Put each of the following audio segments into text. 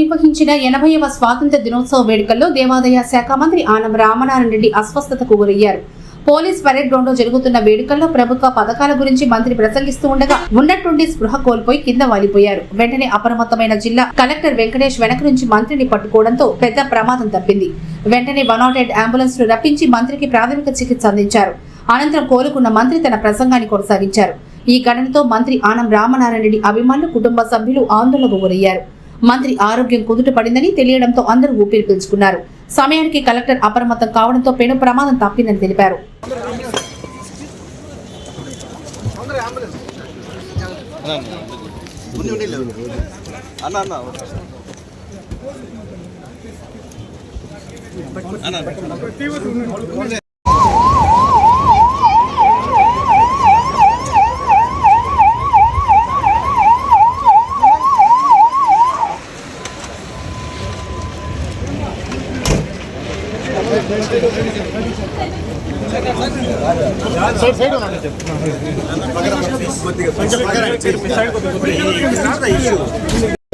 నిర్వహించిన 80వ స్వాతంత్ర్య దినోత్సవ వేడుకల్లో దేవాదాయ శాఖ మంత్రి ఆనం రామనారాయణ రెడ్డి అస్వస్థతకు గురయ్యారు. పోలీస్ పరేడ్ గ్రౌండ్ లో జరుగుతున్న వేడుకల్లో ప్రభుత్వ పథకాల గురించి మంత్రి ప్రసంగిస్తూ ఉండగా ఉన్నట్టుండి స్పృహ కోల్పోయి కింద వాలిపోయారు. వెంటనే అప్రమత్తమైన జిల్లా కలెక్టర్ వెంకటేష్ వెనక నుంచి మంత్రిని పట్టుకోవడంతో పెద్ద ప్రమాదం తప్పింది. వెంటనే 108 అంబులెన్స్ ను రప్పించి మంత్రికి ప్రాథమిక చికిత్స అందించారు. అనంతరం కోలుకున్న మంత్రి తన ప్రసంగాన్ని కొనసాగించారు. ఈ ఘటనతో మంత్రి ఆనం రామనారాయణ రెడ్డి అభిమానులు, కుటుంబ సభ్యులు ఆందోళనకు గురయ్యారు. మంత్రి ఆరోగ్యం కుదుట పడిందని తెలియడంతో అందరూ ఊపిరి పీల్చుకున్నారు. సమయానికి కలెక్టర్ అప్రమత్తం కావడంతో పెను ప్రమాదం తప్పిందని తెలిపారు.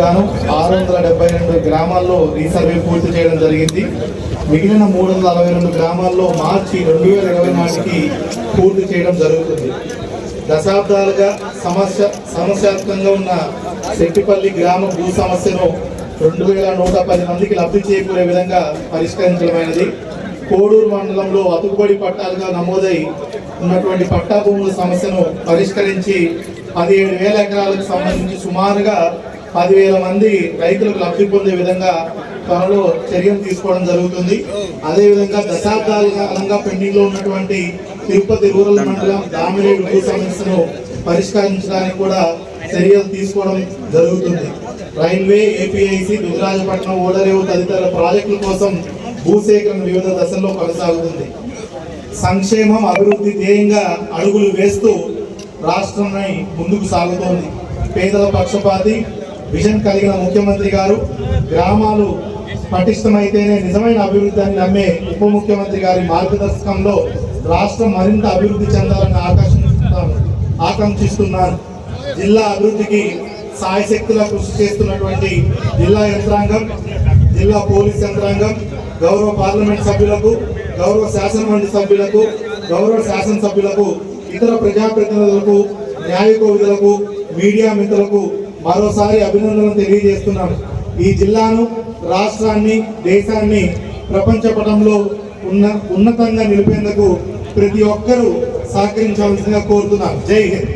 గాను 672 గ్రామాల్లో రీసర్వే పూర్తి చేయడం జరిగింది. మిగిలిన 362 గ్రామాల్లో మార్చి 2020 నాటికి పూర్తి చేయడం జరుగుతుంది. దశాబ్దాలుగా సమస్యాత్మకంగా ఉన్న శెట్టిపల్లి గ్రామ భూ సమస్యను 2110 మందికి లబ్ధి చేకూరే విధంగా పరిష్కరించడమైనది. కోడూరు మండలంలో అతుకుబడి పట్టాలుగా నమోదై ఉన్నటువంటి పట్టా భూముల సమస్యను పరిష్కరించి 17,000 ఎకరాలకు సంబంధించి సుమారుగా 10,000 మంది రైతులకు లబ్ధి పొందే విధంగా త్వరలో చర్యలు తీసుకోవడం జరుగుతుంది. అదేవిధంగా దశాబ్దాల కాలంగా పెండింగ్ లో ఉన్నటువంటి తిరుపతి రూరల్ మండలం దామిరేడు భూ సమస్యను పరిష్కరించడానికి కూడా చర్యలు తీసుకోవడం జరుగుతుంది. రైల్వే, ఏపీఐసి, దుగ్గరాజపట్నం, ఓడరేవు తదితర ప్రాజెక్టుల కోసం భూసేకరణ వివిధ దశల్లో కొనసాగుతుంది. సంక్షేమం, అభివృద్ధి ధ్యేయంగా అడుగులు వేస్తూ రాష్ట్రాన్ని ముందుకు సాగుతోంది. పేదల పక్షపాతి విజన్ కలిగిన ముఖ్యమంత్రి గారు గ్రామాలు పటిష్టమైతేనే నిజమైన అభివృద్ధి అని నమ్మే ఉప ముఖ్యమంత్రి గారి మార్గదర్శకంలో రాష్ట్రం మరింత అభివృద్ధి చెందాలని ఆకాంక్షిస్తున్నారు. జిల్లా అభివృద్ధికి సాయశక్తులా కృషి చేస్తున్నటువంటి జిల్లా యంత్రాంగం, జిల్లా పోలీస్ యంత్రాంగం, గౌరవ పార్లమెంట్ సభ్యులకు, గౌరవ శాసనమండలి సభ్యులకు, గౌరవ శాసనసభ్యులకు, ఇతర ప్రజాప్రతినిధులకు, న్యాయ కోవిదులకు, మీడియా మిత్రులకు మరోసారి అభినందనలు తెలియజేస్తున్నాను. ఈ జిల్లాను, రాష్ట్రాన్ని, దేశాన్ని ప్రపంచ పటంలో ఉన్నతంగా నిలిపేందుకు ప్రతి ఒక్కరూ సహకరించవలసిందిగా కోరుతున్నాను. జై హింద్.